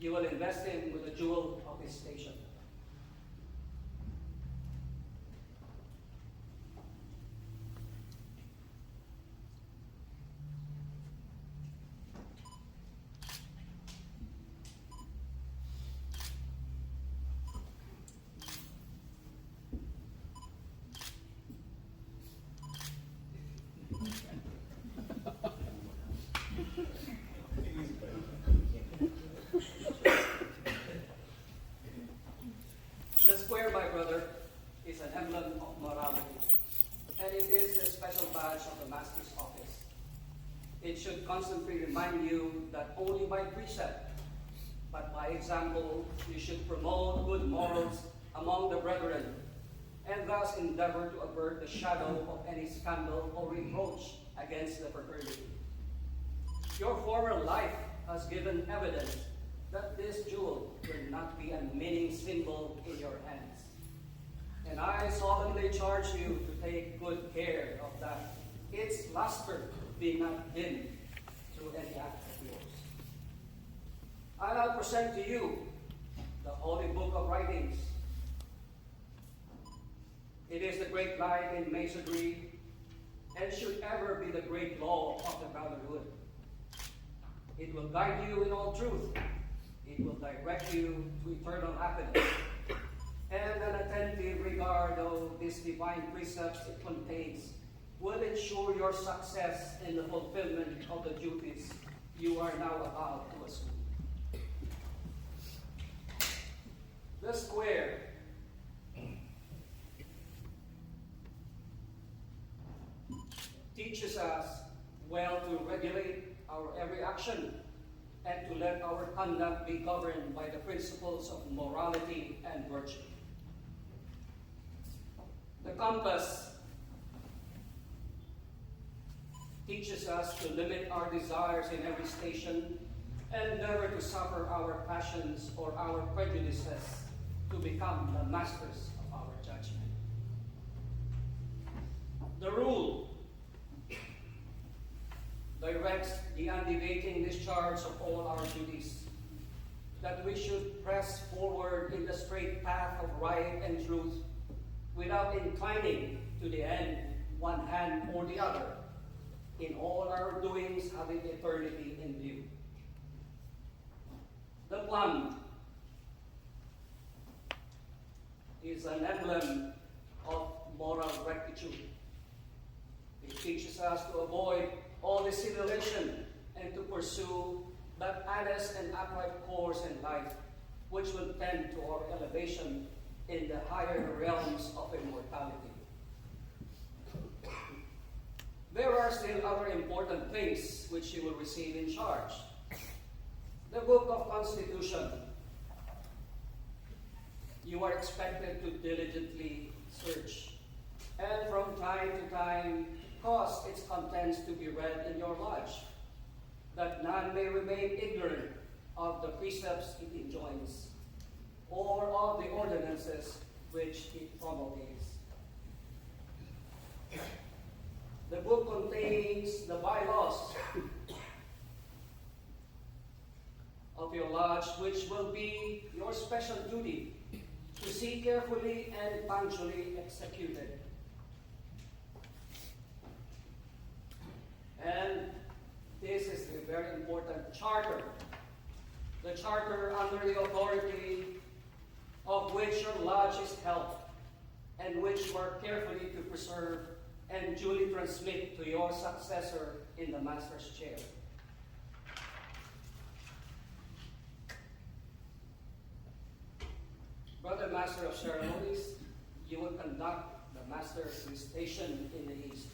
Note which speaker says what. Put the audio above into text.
Speaker 1: You will invest him with the jewel of his station. The square, my brother, is an emblem of morality, and it is a special badge of the Master's office. It should constantly remind you that only by precept, but by example, you should promote good morals among the brethren, and thus endeavor to avert the shadow of any scandal or reproach against the fraternity. Your former life has given evidence that this jewel will not be a meaning symbol in your hands. And I solemnly charge you to take good care of that, its luster be not dimmed through any act of yours. I now present to you the Holy Book of Writings. It is the great light in masonry, and should ever be the great law of the brotherhood. It will guide you in all truth. It will direct you to eternal happiness. And an attentive regard of these divine precepts it contains will ensure your success in the fulfillment of the duties you are now about to assume. The square teaches us well to regulate our every action and to let our conduct be governed by the principles of morality and virtue. The compass teaches us to limit our desires in every station and never to suffer our passions or our prejudices to become the masters of our judgment. The rule directs the undeviating discharge of all our duties, that we should press forward in the straight path of right and truth without inclining to the end, one hand or the other, in all our doings having eternity in view. The plum is an emblem of moral rectitude. It teaches us to avoid all dissimulation and to pursue that honest and upright course in life which will tend to our elevation in the higher realms of immortality. There are still other important things which you will receive in charge. The Book of Constitution. You are expected to diligently search, and from time to time cause its contents to be read in your lodge, that none may remain ignorant of the precepts it enjoins, or of the ordinances which it promulgates. The book contains the bylaws of your lodge, which will be your special duty to see carefully and punctually executed. And this is a very important charter. The charter under the authority of which your lodge is held, and which you are carefully to preserve and duly transmit to your successor in the master's chair. Brother Master of Ceremonies, you will conduct the master to his station in the east.